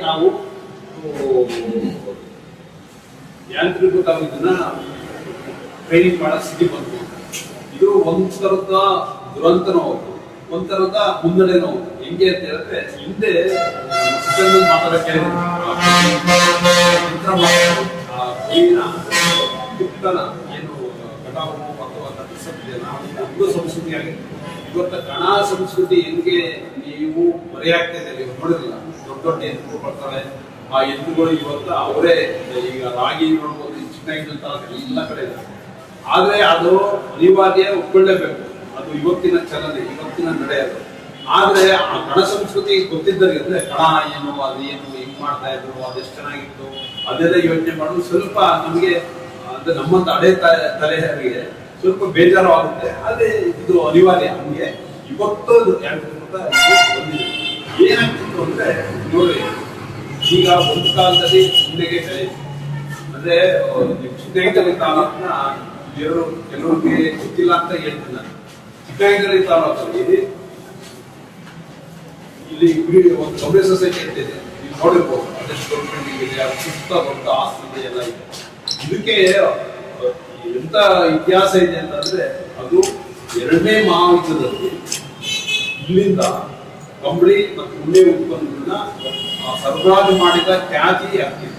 ನಾವು ಯಾಂತ್ರಿಕವಾಗಿ ಇದನ್ನ ಟ್ರೈನಿಂಗ್ ಮಾಡೋ ಸ್ಥಿತಿ ಬಂತು. ಇದು ಒಂಥರದ ದುರಂತನೂ ಹೌದು, ಒಂಥರದ ಮುನ್ನಡೆನೂ ಹೌದು. ಹೆಂಗೆ ಅಂತ ಹೇಳಿದ್ರೆ, ಹಿಂದೆ ಮಾತಾಡಕ್ಕೆ ಏನು ಕಟಾವು ಅಥವಾ ಅಂಗ ಸಂಸ್ಕೃತಿಯಾಗಿತ್ತು. ಇವತ್ತು ಕಣ ಸಂಸ್ಕೃತಿ ಹೆಂಗೆ ನೀವು ಮರೆಯಾಗ್ತಿದೆ, ನೀವು ನೋಡಿರಲ್ಲ. ದೊಡ್ಡ ದೊಡ್ಡ ಎತ್ತುಗಳು ಬರ್ತಾರೆ, ಆ ಎತ್ತುಗಳು ಇವತ್ತು ಅವರೇ ಈಗ ರಾಗಿ ನೋಡ್ಬೋದು, ಚಿಕ್ಕ ಎಲ್ಲ ಕಡೆ ಇದೆ. ಆದ್ರೆ ಅದು ಅನಿವಾರ್ಯ ಒಪ್ಕೊಳ್ಳೇಬೇಕು, ಅದು ಇವತ್ತಿನ ಚಲನೆ, ಇವತ್ತಿನ ನಡೆ ಅದು. ಆದ್ರೆ ಆ ಕಣ ಸಂಸ್ಕೃತಿ ಗೊತ್ತಿದ್ದರಿಗೆ ಅಂದ್ರೆ ಕಣ ಏನು, ಅದು ಏನು, ಹಿಂಗ್ ಮಾಡ್ತಾ ಇದ್ರು, ಅದೆಷ್ಟು ಚೆನ್ನಾಗಿತ್ತು, ಅದೆಲ್ಲ ಯೋಚನೆ ಮಾಡೋದು ಸ್ವಲ್ಪ ನಮಗೆ ಅಂದ್ರೆ ನಮ್ಮಂತ ಹಳೆ ತಲೆಹರಿಗೆ ಸ್ವಲ್ಪ ಬೇಜಾರು ಆಗುತ್ತೆ. ಅದೇ ಇದು ಅನಿವಾರ್ಯ. ನಮಗೆ ಇವತ್ತು ಬಂದಿದೆ. ಏನಾಗ್ತಿತ್ತು ಅಂದ್ರೆ ನೋಡಿ, ಈಗ ಒಂದು ಕಾಲದಲ್ಲಿ ಮುಂದೆಗೆ ಬೆಳೆ ಅಂದ್ರೆ ಚಿಕ್ಕಹಳ್ಳಿ ತಾಲೂಕಿನ ಕೆಲವ್ರಿಗೆ ಗೊತ್ತಿಲ್ಲ ಅಂತ ಹೇಳ್ತೀನಿ ನಾನು. ಚಿಕ್ಕಹಳ್ಳಿ ತಾಲೂಕಲ್ಲಿ ಇಲ್ಲಿ ಒಂದು ಕಬ್ರಿ ಸೊಸೈಟಿ ಅಂತ ಇದೆ, ನೀವು ನೋಡಿರ್ಬೋದು. ಅದೆಷ್ಟು ದೊಡ್ಡ ಬಿಲ್ಡಿಂಗ್ ಇದೆ, ಅದು ಸುತ್ತ ದೊಡ್ಡ ಆಸ್ತಿ ಎಲ್ಲ ಇದೆ. ಇದಕ್ಕೆ ಎಂತ ಇತಿಹಾಸ ಇದೆ ಅಂತಂದ್ರೆ, ಅದು 2ನೇ ಮಹಾಯುದ್ಧದಲ್ಲಿ ಇಲ್ಲಿಂದ ಕಂಬಳಿ ಮತ್ತು ಉಣ್ಣೆ ಉತ್ಪನ್ನಗಳನ್ನ ಸರಬರಾಜು ಮಾಡಿದ ಖ್ಯಾತಿ ಆಗ್ತಿದೆ.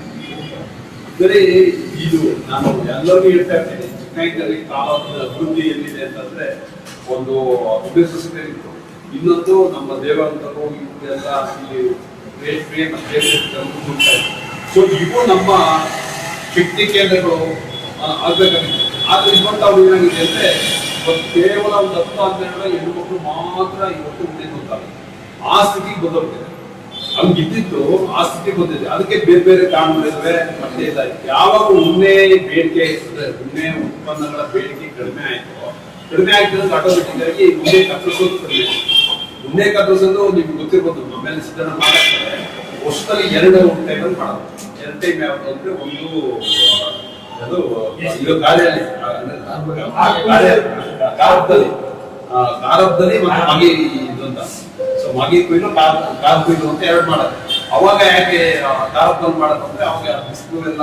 ಅಂದರೆ ಇದು ನಾನು ಎಲ್ಲರಿಗೂ ಹೇಳ್ತಾ ಇರ್ತೇನೆ, ಚಿಕ್ಕಹಳ್ಳಿ ತಾಲೂಕಿನ ಅಭಿವೃದ್ಧಿ ಎಲ್ಲಿದೆ ಅಂತಂದ್ರೆ, ಒಂದು ಕಬ್ರಿ ಸೊಸೈಟಿ ಇತ್ತು, ಇನ್ನೊಂದು ನಮ್ಮ ದೇವಂತರು ಇವರೆಲ್ಲ ಇಲ್ಲಿ ರೇಷ್ಮೆ ಮತ್ತೆ ಸೊ ಇವು ನಮ್ಮ ಶಕ್ತಿ ಕೇಂದ್ರಗಳು ಆಗ್ಬೇಕಾಗಿದೆ. ಆದ್ರೆ ಇವತ್ತು ಅವ್ರು ಏನಾಗಿದೆ ಅಂದ್ರೆ, ಕೇವಲ ಒಂದು 10-12 ಹೆಣ್ಣು ಮಕ್ಕಳು ಮಾತ್ರ ಇವತ್ತು ಉಣ್ಣೆ ನೋಡ್ತಾರೆ. ಆ ಸ್ಥಿತಿಗೆ ಬಂದೋಗ್ತಿದೆ. ಹಂಗಿದ್ದಿದ್ದು ಆ ಸ್ಥಿತಿ ಬಂದಿದೆ. ಅದಕ್ಕೆ ಬೇರೆ ಬೇರೆ ಕಾರಣಗಳಿವೆ. ಮತ್ತೆ ಯಾವಾಗ ಉಣ್ಣೆ ಬೇಡಿಕೆ, ಉಣ್ಣೆ ಉತ್ಪನ್ನಗಳ ಬೇಡಿಕೆ ಕಡಿಮೆ ಆಯ್ತು ಆಟೋಮೆಟಿಕ್ ಆಗಿ ಉಣ್ಣೆ ಕತ್ತರಿಸೋದು ಕಡಿಮೆ. ಉಣ್ಣೆ ಕತ್ತರಿಸೋದು ನಿಮ್ಗೆ ಗೊತ್ತಿರ್ಬೋದು, ನಮ್ಮೆಲ್ಲ ಸಿದ್ಧನ ಮಾಡ್ತಾರೆ. ವರ್ಷದಲ್ಲಿ 2 ಟೈಮಲ್ಲಿ ಮಾಡೋದು. 2 ಟೈಮ್ ಯಾವುದು ಅಂದ್ರೆ, ಒಂದು ಅದು ಈಗ ಗಾಳಿಯಲ್ಲಿ ಗಾರಬ್ದಲ್ಲಿ ಮತ್ತೆ ಮಗಿ ಇದು ಅಂತ. ಸೊ ಮಗಿ ಕೊಯ್ಲು ಗಾರ ಕೊಯ್ಲು ಅಂತ 2 ಮಾಡೋದು. ಅವಾಗ ಯಾಕೆ ಗಾರಬ್ದಲ್ಲಿ ಮಾಡೋದು ಅಂದ್ರೆ, ಅವಾಗ ಬಿಸಿಲು ಎಲ್ಲ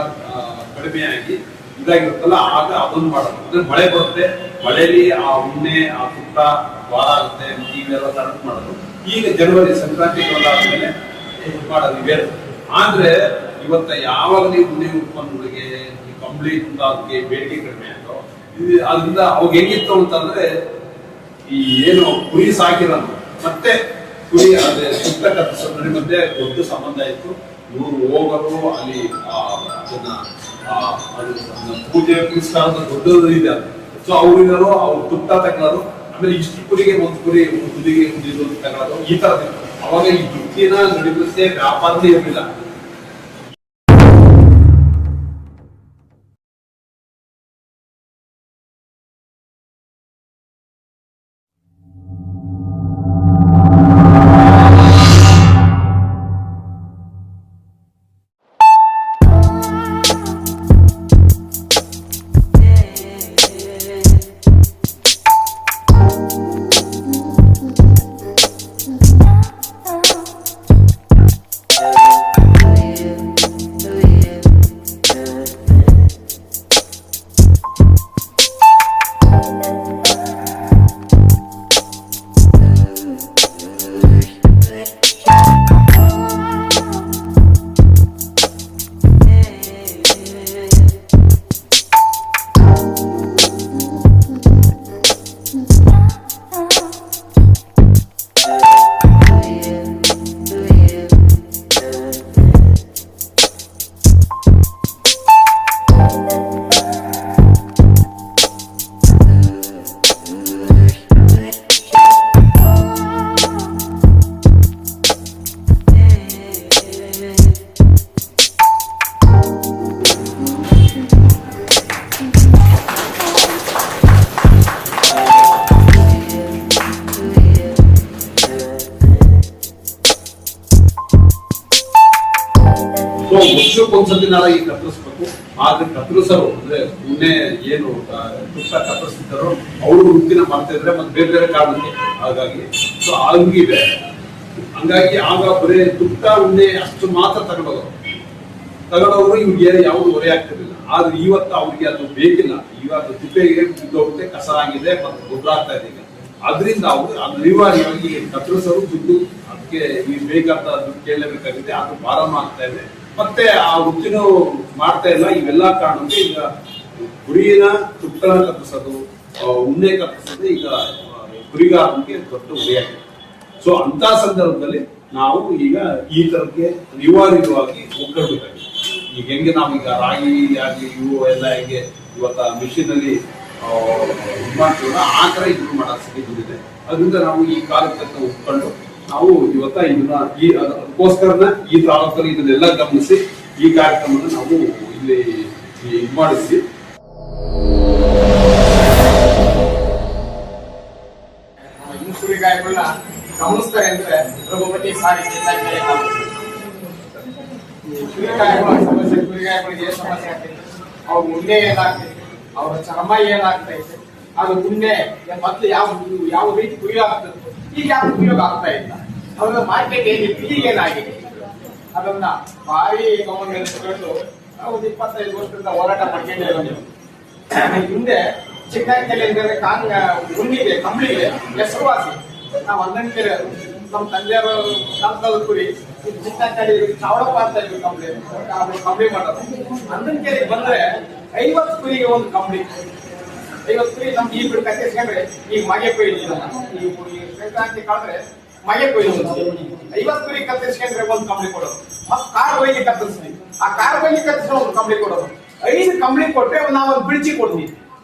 ಕಡಿಮೆ ಆಗಿ ಇದಾಗಿರುತ್ತಲ್ಲ, ಆಗ ಅದೊಂದು ಮಾಡೋದು. ಅಂದ್ರೆ ಮಳೆ ಬರುತ್ತೆ, ಮಳೆಯಲ್ಲಿ ಆ ಉಣ್ಣೆ ಆ ತುಟ್ಟ ವಾರ ಆಗುತ್ತೆ, ಇವೆಲ್ಲ ತರಕ್ ಮಾಡೋದು. ಈಗ ಜನವರಿ ಸಂಕ್ರಾಂತಿ ಆದ್ಮೇಲೆ ಮಾಡೋದು ಇವೆ. ಆದ್ರೆ ಇವತ್ತ ಯಾವಾಗ ನೀವು ಉಣ್ಣೆ ಉತ್ಪನ್ನಗಳಿಗೆ ಕಂಬಳಿ ಅದಕ್ಕೆ ಬೇಡಿಕೆ ಕಡಿಮೆ ಆಯ್ತು, ಅದರಿಂದ ಅವಾಗ ಹೆಂಗಿತ್ತು ಅಂತಂದ್ರೆ, ಈ ಏನು ಕುರಿ ಸಾಕಿರೋದು ಮತ್ತೆ ಕುರಿ ಅದೇ ಸುತ್ತ ಕತ್ತರಿಸೋದ್ರ ಮಧ್ಯೆ ದೊಡ್ಡ ಸಂಬಂಧ ಇತ್ತು. ಇವರು ಹೋಗೋರು ಅಲ್ಲಿ ಅದನ್ನ ಪೂಜೆ ಪುರಸ್ಕಾರದ ದೊಡ್ಡದು ಇದೆ. ಸೊ ಅವ್ರಿಗರು ಅವ್ರು ತುಟ್ಟ ತಗೊಳ್ಳೋದು, ಆಮೇಲೆ ಇಷ್ಟು ಕುರಿಗೆ ಒಂದು ಕುರಿ ಕುದಿಗೆ ಕುದಿದು ತಗೊಳ್ಳೋದು, ಈ ತರದ್ದು. ಅವಾಗ ಈ ದುಡ್ಡಿನ ನಡಿಬಸ್ಸೇ ವ್ಯಾಪಾರನೇ ಇರಲಿಲ್ಲ. ವರ್ಷಕ್ಕೊಂದ್ಸತಿ ನಾಳೆ ಈ ಕತ್ತರಿಸ್ಬೇಕು. ಆದ್ರೆ ಕತ್ತರಿಸರು ಅಂದ್ರೆ ಉಣ್ಣೆ ಏನು ತುಪ್ಪ ಕತ್ತರಿಸ್ತಿದ್ದಾರೋ ಅವರು ವೃತ್ತಿನ ಮಾಡ್ತಾ ಇದ್ರೆ ಮತ್ತೆ ಬೇರೆ ಬೇರೆ ಕಾರಣಕ್ಕೆ. ಹಾಗಾಗಿ ಸೊ ಹಂಗಿವೆ. ಹಂಗಾಗಿ ಆಗ ಬರೀ ತುಟ್ಟ ಉಂಡೆ ಅಷ್ಟು ಮಾತ್ರ ತಗೊಂಡವರು ಇವ್ರಿಗೆ ಯಾವುದು ಹೊರೆ ಆಗ್ತಿರ್ಲಿಲ್ಲ. ಆದ್ರೆ ಇವತ್ತು ಅವ್ರಿಗೆ ಅದು ಬೇಕಿಲ್ಲ. ಇವತ್ತು ತಿಪ್ಪೆಗೆ ಬಿದ್ದೋಗುತ್ತೆ, ಕಸ ಆಗಿದೆ ಮತ್ತು ಗೊಬ್ಬರ ಆಗ್ತಾ ಇದೆ. ಅದರಿಂದ ಅವರು ಅನಿವಾರ್ಯವಾಗಿ ಕತ್ತರಿಸೋರು ದುಡ್ಡು, ಅದಕ್ಕೆ ಈ ಬೇಕಾದ ದುಡ್ಡು ಕೇಳಲೇಬೇಕಾಗಿದೆ. ಅದು ಪ್ರಾರಂಭ ಆಗ್ತಾ ಇದೆ. ಮತ್ತೆ ಆ ವೃತ್ತಿನೂ ಮಾಡ್ತಾ ಇಲ್ಲ. ಇವೆಲ್ಲ ಕಾರಣಕ್ಕೆ ಈಗ ಕುರಿನ ತುಪ್ಪನ ಕತ್ತರಿಸೋದು, ಉಣ್ಣೆ ಕತ್ತರಿಸೋದು ಈಗ ಕುರಿಗಾರನಿಗೆ ದೊಡ್ಡ ಹೊರೆಯಾಗಿದೆ. ಸೊ ಅಂತ ಸಂದರ್ಭದಲ್ಲಿ ನಾವು ಈಗ ಈ ತರಕ್ಕೆ ಅನಿವಾರ್ಯವಾಗಿ ಒಗ್ಗಡ್ಬೇಕಾಗಿದೆ. ಈಗ ಹೆಂಗೆ ನಾವೀಗ ರಾಗಿ ಆಗಲಿ ಇವು ಎಲ್ಲ ಹೆಂಗೆ ಇವತ್ತ ಮಿಷಿನ್ ಅಲ್ಲಿ ಮಾಡ್ತೀವಲ್ಲ, ಆ ತರ ಇದು ಮಾಡೋಕ್ಕೆ ಬಂದಿದೆ. ಅದರಿಂದ ನಾವು ಈ ಕಾಲಕ್ಕೆ ಒಪ್ಕೊಂಡು ನಾವು ಇವತ್ತ ಇದನ್ನ ಅದಕ್ಕೋಸ್ಕರನ ಈ ತಾಲೂಕಲ್ಲಿ ಇದನ್ನೆಲ್ಲ ಗಮನಿಸಿ ಈ ಕಾರ್ಯಕ್ರಮನ ನಾವು ಇಲ್ಲಿ ಇದು ಮಾಡಿಸಿ ಕುರಿಗಾಯಿಗಳನ್ನ ಗಮನಿಸ್ತಾರೆ ಅಂದ್ರೆ ರಘುಪತಿ ಸಾರಿಗೆ ಕುರಿಗಾಯಿಗಳ ಸಮಸ್ಯೆ, ಕುರಿಗಾಯಿಗಳಿಗೆ ಏನ್ ಸಮಸ್ಯೆ ಆಗ್ತೈತೆ, ಅವ್ರ ಉಣ್ಣೆ ಏನಾಗ್ತೈತೆ, ಅವ್ರ ಚರ್ಮ ಏನಾಗ್ತೈತೆ, ಅದು ಉಣ್ಣೆ ಮೊದ್ಲು ಯಾವ ರೀತಿ ಉಪಯೋಗ ಆಗ್ತದೆ, ಈಗ ಯಾವ ಉಪಯೋಗ ಆಗ್ತಾ ಇಲ್ಲ, ಅದ್ರ ಮಾರ್ಕೆಟ್ ಏನಿತ್ತು, ಈಗ ಏನಾಗಿದೆ, ಅದನ್ನ ಭಾರಿ ಗಮನ ತಗೊಂಡು ಒಂದು 25 ವರ್ಷದಿಂದ ಹೋರಾಟ ಮಾಡ್ಕೊಂಡಿರೋ ಹಿಂದೆ ಚಿಕ್ಕನಕೆರೆ ಅಂದ್ರೆ ಉಣ್ಣಿಗೆ ಕಂಬಳಿಗೆ ಹೆಸರುವಾಸಿ. ನಾವು ಹನ್ನೊಂದು ನಮ್ಮ ತಂದೆಯವರು ಕಾಲದ ಕುರಿ ಚಿಕ್ಕನಕೆರೆ ಚಾವಡಪ್ಪ ಅಂತ ಇದ್ರು ಕಂಬಳಿ ಮಾಡೋದು. ಹನ್ನೊಂದು ಬಂದ್ರೆ 50 ಕುರಿಗೆ ಒಂದು ಕಂಬಳಿ, 50 ಕುರಿ ನಮ್ಗೆ ಈ ಬಿಡು ಕಟ್ಟಿಸ್ಕೊಂಡ್ರೆ ಈಗ ಮಗೆ ಕೊಯ್ದಿಲ್ಲ. ಈ ಸಂಕ್ರಾಂತಿ ಕಾದ್ರೆ ಮಗೆ ಕೊಯ್ದು 50 ಕುರಿ ಕತ್ತರಿಸ್ಕೊಂಡ್ರೆ ಒಂದು ಕಂಬಳಿ ಕೊಡೋದು. ಮತ್ತೆ ಕಾರ್ ಬೈಲಿ ಕತ್ತರಿಸ್ತೀವಿ, ಆ ಕಾರ್ ಬೈಲಿ ಕತ್ತರಿಸೋ ಒಂದು ಕಂಬಳಿ ಕೊಡೋದು. 5 ಕಂಬಳಿ ಕೊಟ್ರೆ ನಾವು ಒಂದು ಬಿಡ್ಚಿ ಕೊಡ್ತೀವಿ.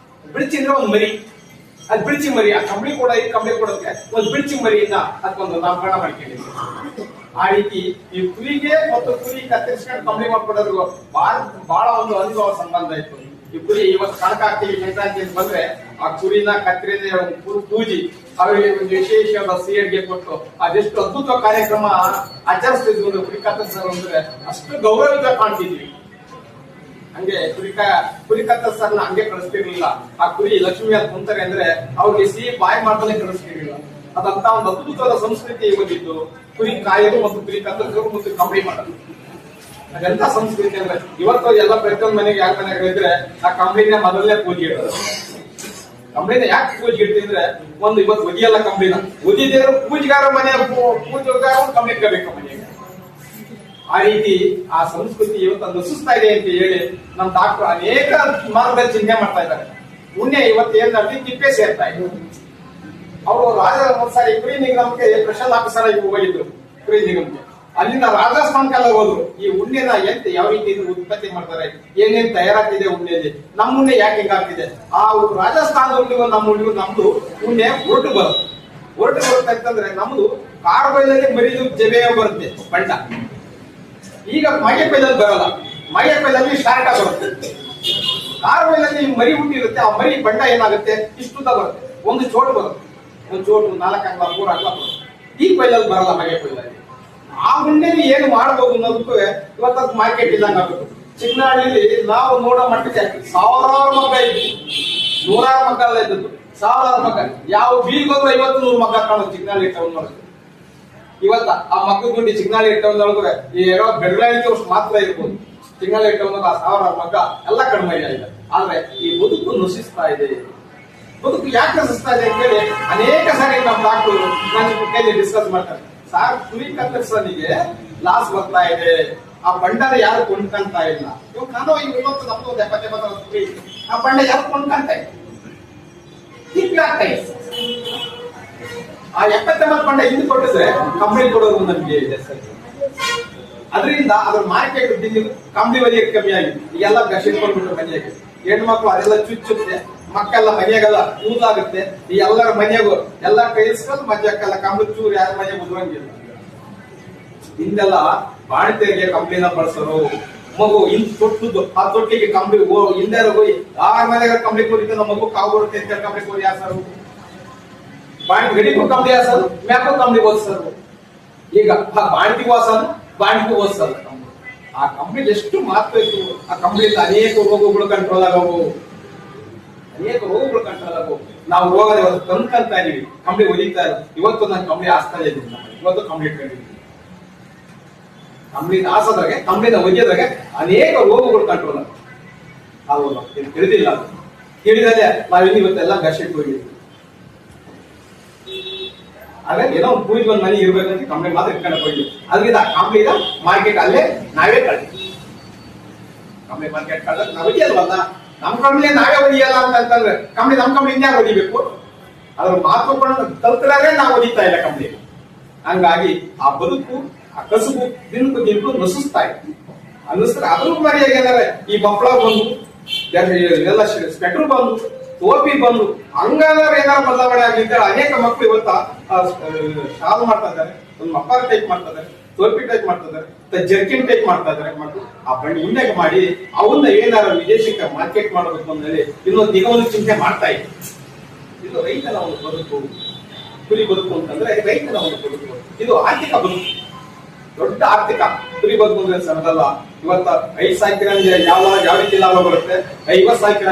ಬಿಡ್ಚಿ ಅಂದ್ರೆ ಒಂದು ಮರಿ, ಅದು ಬಿಡ್ಚಿ ಮರಿ. ಆ ಕಂಬಳಿ ಕೊಡ 5 ಕಂಬಳಿ ಕೊಡೋದಕ್ಕೆ ಒಂದು ಬಿಡ್ಚಿ ಮರಿಯಿಂದ ಅದಕ್ಕೊಂದು ನಾಮಕರಣ ಮಾಡ್ಕೊಂಡಿದ್ದೀವಿ. ಆ ರೀತಿ ಈ ಕುರಿಗೆ ಮತ್ತು ಕುರಿ ಕತ್ತರಿಸ್ಕೊಂಡು ಕಂಬಳಿ ಮಾಡ್ಕೊಡೋದು ಬಹಳ ಒಂದು ಅನುಭವ ಸಂಬಂಧ ಇತ್ತು. ಈ ಕುರಿ ಇವತ್ತು ಕಣಕಾಗ್ತೀವಿ ಸಂಕ್ರಾಂತಿ ಬಂದ್ರೆ ಆ ಕುರಿನ ಕತ್ತರಿನ ಪೂಜಿ ಅವರಿಗೆ ಒಂದು ವಿಶೇಷವಾದ ಸಿಹಿಗೆ ಕೊಟ್ಟು ಅದೆಷ್ಟು ಅದ್ಭುತ ಕಾರ್ಯಕ್ರಮ ಆಚರಿಸ್ತಿದ್ವಿ. ಕುರಿ ಕತ್ತರಿಸೋದು ಅಂದ್ರೆ ಅಷ್ಟು ಗೌರವದಿಂದ ಕಾಣ್ತಿದ್ವಿ. ಹಂಗೆ ಕುರಿ ಕತ್ತರಿಸನ್ನ ಹಂಗೆ ಕಳಿಸ್ತಿರ್ಲಿಲ್ಲ. ಆ ಕುರಿ ಲಕ್ಷ್ಮಿ ಅಂತ ಕುಂತಾರೆ ಅಂದ್ರೆ ಅವ್ರಿಗೆ ಸಿಹಿ ಬಾಯಿ ಮಾಡ್ತಾನೆ ಕಳಿಸ್ತಿರ್ಲಿಲ್ಲ. ಅದಂತ ಒಂದು ಅದ್ಭುತವಾದ ಸಂಸ್ಕೃತಿ ಬಂದಿದ್ದು. ಕುರಿ ಕಾಯೋದು ಮತ್ತು ಕುರಿ ಕತ್ತರಿಸೋದು ಮತ್ತು ಕಂಬಳಿ ಮಾಡೋದು, ಅದೆಂತ ಸಂಸ್ಕೃತಿ ಅಂದ್ರೆ ಇವತ್ತು ಎಲ್ಲ ಪ್ರತಿಯೊಂದು ಮನೆಗೆ ಯಾರ ಮನೆಗೆ ಇದ್ರೆ ಆ ಕಂಬಳಿನ ಮೊದಲನೇ ಪೂಜೆ ಇಡೋದು. ಕಂಬಳಿನ ಯಾಕೆ ಪೂಜೆ ಇಡ್ತೀವಿ ಅಂದ್ರೆ ಒಂದು ಇವತ್ತು ಒದಿಯಲ್ಲ ಕಂಬಳಿನ, ಒದಿದೇವರು ಪೂಜೆಗಾರ ಮನೆಯ ಪೂಜೆಗಾರ ಒಂದು ಕಂಬಳಿ ಇಟ್ಕೋಬೇಕು ಮನೆಗೆ. ಆ ರೀತಿ ಆ ಸಂಸ್ಕೃತಿ ಇವತ್ತು ನಶಿಸ್ತಾ ಇದೆ ಅಂತ ಹೇಳಿ ನಮ್ಮ ಡಾಕ್ಟರ್ ಅನೇಕ ಮಾರ್ಗದಲ್ಲಿ ಚಿಂತೆ ಮಾಡ್ತಾ ಇದ್ದಾರೆ. ಉಣ್ಣೆ ಇವತ್ತು ಏನ್ ತಿಪ್ಪೆ ಸೇರ್ತಾ ಇದೆ. ಅವರು ಒಂದ್ಸಾರಿ ಕುರಿ ನಿಗಮಕ್ಕೆ ಸ್ಪೆಷಲ್ ಆಫೀಸರ್ ಆಗಿ ಹೋಗಿದ್ರು. ಕುರಿ ನಿಗಮಕ್ಕೆ ಅಲ್ಲಿಂದ ರಾಜಸ್ಥಾನಕ್ಕೆಲ್ಲ ಹೋದ್ರು. ಈ ಉಣ್ಣೆನ ಯಾವ ರೀತಿ ಉತ್ಪತ್ತಿ ಮಾಡ್ತಾರೆ, ಏನೇನ್ ತಯಾರಾಗ್ತಿದೆ ಉಣ್ಣೆಯಲ್ಲಿ, ನಮ್ಮ ಉಣ್ಣೆ ಯಾಕೆ ಹಿಂಗಾಗ್ತಿದೆ. ಆ ರಾಜಸ್ಥಾನದ ಉಣ್ಣಿಗೂ ನಮ್ಮ ಉಣ್ಣಿಗೂ ನಮ್ದು ಉಣ್ಣೆ ಹೊರಟು ಬರುತ್ತೆ ಅಂತಂದ್ರೆ ನಮ್ದು ಕಾರ್ಬೈಲಲ್ಲಿ ಮರಿದು ಜಬೆಯ ಬರುತ್ತೆ ಬಂಡ. ಈಗ ಮಗೆ ಪೈಲಲ್ಲಿ ಬರಲ್ಲ, ಮಗೆ ಪೈಲಲ್ಲಿ ಶಾರ್ಟ ಬರುತ್ತೆ. ಕಾರ್ಬೈಲಲ್ಲಿ ಮರಿ ಹುಟ್ಟಿರುತ್ತೆ, ಆ ಮರಿ ಬಂಡ ಏನಾಗುತ್ತೆ ಇಷ್ಟುದ್ದ ಬರುತ್ತೆ. ಒಂದು ಚೋಟು ಬರುತ್ತೆ, ಒಂದು ಚೋಟು 4 ಅಂಗ್ಲ 3 ಅಂಗ್ಲ ಬರುತ್ತೆ. ಈ ಪೈಲಲ್ಲಿ ಬರಲ್ಲ ಮಗೆ ಪೈಲಲ್ಲಿ. ಆ ಉಣ್ಣೆಲಿ ಏನು ಮಾಡಬಹುದು ಅನ್ನೋದಕ್ಕೂ ಇವತ್ತು ಮಾರ್ಕೆಟ್ ಇಲ್ಲಂಗ ಆಗುತ್ತೆ. ಚಿಕ್ಕನಹಳ್ಳಿಲಿ ನಾವು ನೋಡೋ ಮಟ್ಟಕ್ಕೆ 1000 ಮಗ್ಗ ಇದ್ದು, 100 ಮಗ್ಗ ಎಲ್ಲ ಇದ್ದದ್ದು, 1000 ಮಗ್ಗ. ಯಾವ ಬೀಗೋದ್ರು 50-100 ಮಗ್ಗ ಕಾಣೋದು ಚಿಕ್ಕನಹಳ್ಳಿ ಟೌನ್ ಒಳಗೆ. ಇವತ್ತ ಆ ಮಗ್ಗ ಗುಂಡಿ ಚಿಕ್ಕನಹಳ್ಳಿ ಟೌನ್ ಒಳಗೆ ಬೆಳಗಾವಿ ವರ್ಷ ಮಾತ್ರ ಇರ್ಬೋದು. ಚಿಕ್ಕನಹಳ್ಳಿ ಟೌನ್ 1000 ಮಗ್ಗ ಎಲ್ಲ ಕಡಿಮೆ ಆಗಿದೆ. ಆದ್ರೆ ಈ ಬದುಕು ನಶಿಸ್ತಾ ಇದೆ. ಬದುಕು ಯಾಕೆ ನಶಿಸ್ತಾ ಇದೆ ಅಂತ ಹೇಳಿ ಅನೇಕ ಸಾರಿ ನಮ್ಮ ಡಾಕ್ಟರ್ ನನ್ನ ಕೈಲಿ ಡಿಸ್ಕಸ್ ಮಾಡ್ತಾರೆ. ಸಾರ್ ಕುರಿ ಕತ್ತರಿಸೋನಿಗೆ ಲಾಸ್ ಬರ್ತಾ ಇದೆ, ಆ ಬಂಡನ ಯಾರು ಕೊಂಡ್ಕೊಂತ ಇಲ್ಲ. ಇವಾಗ ನಾನು ಇವತ್ತು ನಮ್ದು 70-80 ಕುರಿ, ಆ ಬಂಡ ಯಾರು ಕೊಂಡ್ಕೊಂತ ಇಲ್ಲ, ತಿಪ್ಪಿ ಆಗ್ತಾ ಇದೆ. ಆ 70-80 ಬಂಡ ಹಿಂದೆ ಕೊಟ್ಟಿದ್ರೆ ಕಂಬಳಿ ಕೊಡೋದು ನಮ್ಗೆ ಇದೆ. ಅದರಿಂದ ಅದ್ರ ಮಾರ್ಕೆಟ್ ಕಂಬಳಿ ವಲಿಯ ಕಮ್ಮಿ ಆಗಿದೆ. ಈಗೆಲ್ಲ ಗಶ್ ಇಟ್ಕೊಂಡ್ಬಿಟ್ರು ಮನೆಯಾಗೆ. ಹೆಣ್ಮಕ್ಳು ಅದೆಲ್ಲ ಚುಚ್ಚುತ್ತೆ, ಮಕ್ಕಳೆಲ್ಲ ಮನೆಯಾಗೆಲ್ಲ ಯೂಸ್ ಆಗುತ್ತೆ. ಈ ಎಲ್ಲರ ಮನೆಯಾಗೂ ಎಲ್ಲ ಕೈಸ್ಕೊಂಡು ಮಧ್ಯಕ್ಕೆಲ್ಲ ಕಂಬಳಿ ಚೂರು ಯಾರ ಮನೆಗೆ ಮುದುವಂಗಿಲ್ಲ. ಹಿಂದೆಲ್ಲ ಬಾಣತೆಗೆ ಕಂಬಳಿನ ಬಳಸೋರು. ಮಗು ಹಿಂದ್ ತೊಟ್ಟದ್ದು ಆ ತೊಟ್ಟಿಗೆ ಕಂಬಳಿ ಹಿಂದೆ ಹೋಗಿ ಯಾರ ಮನೆಗೆ ಕಂಬಳಿ ಕೂರಿತು ನಮ್ಮ ಮಗು ಕಾವು ಬರುತ್ತೆ ಅಂತ ಕಂಬಳಿ ಕೂರಿ ಹಾಸರು. ಗಡಿಗೂ ಕಂಬಳಿ ಹಾಸರು, ಮ್ಯಾಕು ಕಂಬಳಿ ಓದಿಸರು. ಈಗ ಬಾಣ್ತಿಗೂ ಹಾಸರು, ಬಾಣ್ತಿಗೂ ಓದಿಸರು. ಆ ಕಂಬಳಿ ಎಷ್ಟು ಮಹತ್ವ ಇತ್ತು. ಆ ಕಂಬಳಿಯಿಂದ ಅನೇಕ ರೋಗಗಳು ಕಂಟ್ರೋಲ್ ಆಗವು, ನಾವು ರೋಗ ತಂದ್ಕಂತ ಇದೀವಿ. ಕಂಬಳಿ ಒಲಿತಾ ಇಲ್ಲ. ಇವತ್ತು ನಾನು ಕಂಬಳಿ ಹಾಸ್ತಾ ಇದ್ದೀನಿ, ಇವತ್ತು ಕಂಬಳಿ ಇಟ್ಕೊಂಡಿದ್ದೀನಿ. ಕಂಬಳಿನ ಹಾಸೋದ್ರಾಗೆ ಕಂಬಳಿನ ಒಗೆಯೋದ್ರಾಗೆ ಅನೇಕ ರೋಗಗಳು ಕಂಟ್ರೋಲ್ ಆಗ್ತವೆ. ಅದು ತಿಳಿದಿಲ್ಲ, ಅದು ತಿಳಿದಲ್ಲೇ ನಾವಿಲ್ಲಿ ಇವತ್ತೆಲ್ಲ ಬೆಡ್ಶೀಟ್ ಹೋಗಿದ್ವಿ. ಆದ್ರೆ ಏನೋ ಒಂದು ಪೂಜೆ ಒಂದು ಮನೆ ಇರ್ಬೇಕಂತ ಕಂಬಳಿ ಮಾತ್ರ ಇಟ್ಕೊಂಡು ಹೋಗಿದ್ವಿ. ಅದರಿಂದ ಕಂಬಳಿದ ಮಾರ್ಕೆಟ್ ಅಲ್ಲೇ ನಾವೇ ಕಳ್ತೀವಿ. ಕಂಬಳಿ ಮಾರ್ಕೆಟ್ ಕಳ್ದಾಗ ನಾವು ಒಯ್ಯಲ್ವಲ್ಲ, ನಮ್ ಕಂಬಳಿ ನಾವೇ ಒಯ್ಯಲ್ಲ ಅಂತಂದ್ರೆ ಕಂಬಳಿ ನಮ್ ಕಂಬಳಿ ಇನ್ಯಾರು ಒದಿಬೇಕು? ಅದ್ರ ಮಹತ್ವಗಳನ್ನು ಕಲ್ತ್ರೆ ನಾವು ಒದಿತಾ ಇಲ್ಲ ಕಂಬಳಿ. ಹಂಗಾಗಿ ಆ ಬದುಕು, ಆ ಕಸುಬು ದಿನಕ್ಕೂ ನಸುಸ್ತಾ ಇತ್ತು. ಅನ್ನಿಸ್ತಾರೆ ಅದ್ರ ಮರ್ಯಾದೆ ಏನಾರೆ ಈ ಮಕ್ಕಳ ಬಂದು ಎಲ್ಲ ಸ್ವೆಟರ್ ಬಂದು ಟೋಪಿ ಬಂದು ಹಂಗಾದ್ರೆ ಏನಾರ ಬದಲಾವಣೆ ಆಗಿದ್ದಾರೆ. ಅನೇಕ ಮಕ್ಕಳು ಇವತ್ತ ಶಾಲ್ ಮಾಡ್ತಾ ಇದ್ದಾರೆ, ಒಂದು ಮಕ್ಕಳ ಟೈಪ್ ಮಾಡ್ತಾ ಇದ್ದಾರೆ, ಟೋಪಿ ಟೈಪ್ ಮಾಡ್ತಾ ಇದ್ದಾರೆ, ಜರ್ಕಿನ್ ಟೈಪ್ ಮಾಡ್ತಾ ಇದ್ದಾರೆ. ಮತ್ತು ಆ ಬಣ್ಣ ಉಂಡೆಗೆ ಮಾಡಿ ಅವನ್ನ ಏನಾರ ವಿದೇಶಕ್ಕೆ ಮಾರ್ಕೆಟ್ ಮಾಡಬೇಕು ಅಂದೇಳಿ ಇನ್ನೊಂದು ದಿನವನ್ನು ಚಿಂತೆ ಮಾಡ್ತಾ ಇತ್ತು. ಇದು ರೈತನ ಒಂದು ಬದುಕು, ಕುರಿ ಬದುಕು ಅಂತಂದ್ರೆ ರೈತನ ಒಂದು ಬದುಕು. ಇದು ಆರ್ಥಿಕ ಬದುಕು, ದೊಡ್ಡ ಆರ್ಥಿಕ. ಕುರಿ ಬದುಕು ಅಂದ್ರೆ ಸಣ್ಣದಲ್ಲ. ಇವತ್ತ 5 ಸಾಕಿರ ಯಾವ ರೀತಿ ಲಾಭ ಬರುತ್ತೆ, 50 ಸಾಕಿರ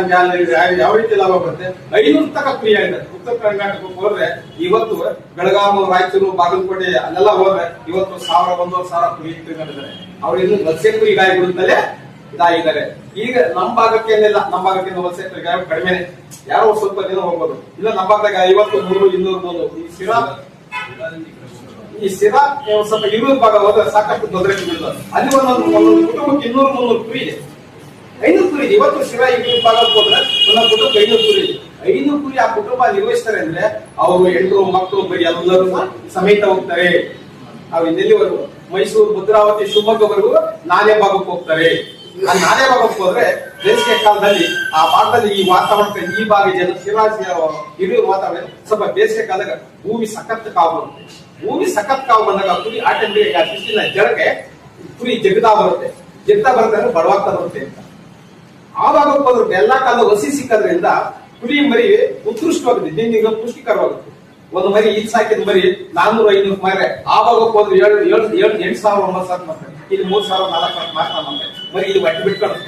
ಯಾವ ರೀತಿ ಲಾಭ ಬರುತ್ತೆ. 500 ತಕ ಕುರಿ ಆಗಿದೆ. ಉತ್ತರ ಕರ್ನಾಟಕಕ್ಕೆ ಹೋದ್ರೆ ಇವತ್ತು ಬೆಳಗಾವಿ, ರಾಯಚೂರು, ಬಾಗಲಕೋಟೆ ಅಲ್ಲೆಲ್ಲ ಹೋದ್ರೆ ಇವತ್ತು 1000-1,000 ಕುರಿ ತಿರ್ಕೊಂಡಿದ್ದಾರೆ. ಅವ್ರು ಇನ್ನು ವಲಸೆ ಕುರಿ ಗಾಯಗಳಿಂದಲೇ ಇದಾಗಿದ್ದಾರೆ. ಈಗ ನಮ್ಮ ಭಾಗಕ್ಕೆ ಏನಿಲ್ಲ, ನಮ್ಮ ಭಾಗಕ್ಕೆ ವಲಸೆ ಕುರಿ ಗಾಯ ಕಡಿಮೆ, ಯಾರೋ ಸ್ವಲ್ಪ ದಿನ ಹೋಗ್ಬೋದು. ಇಲ್ಲ ನಮ್ಮ ಭಾಗದಾಗ 50, 100, 200 ಈ ಸಿರಾ ಸ್ವಲ್ಪ 200 ಭಾಗ ಹೋದ್ರೆ ಸಾಕಷ್ಟು ತೊಂದರೆ ಬೀಳ್ತದೆ. ಅಲ್ಲಿ ಒಂದೊಂದು ಕುಟುಂಬಕ್ಕೆ 200-300 ಕುರಿ ಇದೆ, 500 ಕುರಿ ಇದೆ. ಇವತ್ತು ಸಿರಾ 200 ಭಾಗ ಹೋದ್ರೆ ಒಂದೊಂದು ಕುಟುಂಬಕ್ಕೆ 500 ಕುರಿ ಇದೆ. 500 ಕುರಿ ಆ ಕುಟುಂಬ ನಿರ್ವಹಿಸ್ತಾರೆ ಅಂದ್ರೆ ಅವರು ಹೆಂಡರು ಮಕ್ಕಳು ಬರೀ ಎಲ್ಲರೂ ಸಮೇತ ಹೋಗ್ತಾರೆ. ನಾವು ಇನ್ನೆಲ್ಲಿವರೆಗೂ ಮೈಸೂರು, ಭದ್ರಾವತಿ, ಶಿವಮೊಗ್ಗವರೆಗೂ ನಾಲೆ ಭಾಗಕ್ಕೆ ಹೋಗ್ತಾರೆ. ಆ ನಾಲೆ ಭಾಗಕ್ಕೆ ಹೋದ್ರೆ ಬೇಸಿಗೆ ಕಾಲದಲ್ಲಿ ಆ ಭಾಗದಲ್ಲಿ ಈ ವಾತಾವರಣಕ್ಕೆ ಈ ಭಾಗ ಜನ ಶಿರಾಸಿ ಹಿರಿಯ ವಾತಾವರಣ ಸ್ವಲ್ಪ ಬೇಸಿಗೆ ಕಾಲದಾಗ ಭೂಮಿ ಸಖತ್ ಕಾವು ಬರುತ್ತೆ. ಭೂಮಿ ಸಖತ್ ಕಾವು ಬಂದಾಗ ಕುರಿ ಆಟೋಮೆಟಿಕ್ ಆ ಬಿಸಿಲಿನ ಜಳಕ್ಕೆ ಕುರಿ ಜಗದಾ ಬರುತ್ತೆ ಅಂದ್ರೆ ಬಡವಾಗ್ತಾ ಬರುತ್ತೆ ಅಂತ. ಆ ಭಾಗಕ್ಕೆ ಹೋದ್ರೆ ಎಲ್ಲಾ ಕಾಲ ಹಸಿ ಸಿಕ್ಕದ್ರಿಂದ ಕುರಿ ಮರಿ ಉತ್ಕೃಷ್ಟವಾಗುತ್ತೆ, ದಿನ ಪುಷ್ಟಿಕರವಾಗುತ್ತೆ. ಒಂದು ಮರಿ ಇಲ್ಲಿ ಸಾಕಿದ ಮರಿ 400-500 ಮರಿ ಆ ಭಾಗಕ್ಕೆ ಹೋದ್ರೆ 8,000-9,000 ಮಾಡ್ತಾರೆ. ಇಲ್ಲಿ 3,000-4,000 ಮಾಡ್ತಾರೆ ಮರಿ. ಇಲ್ಲಿ ಒಟ್ಟು ಬಿಟ್ಕೊಂಡು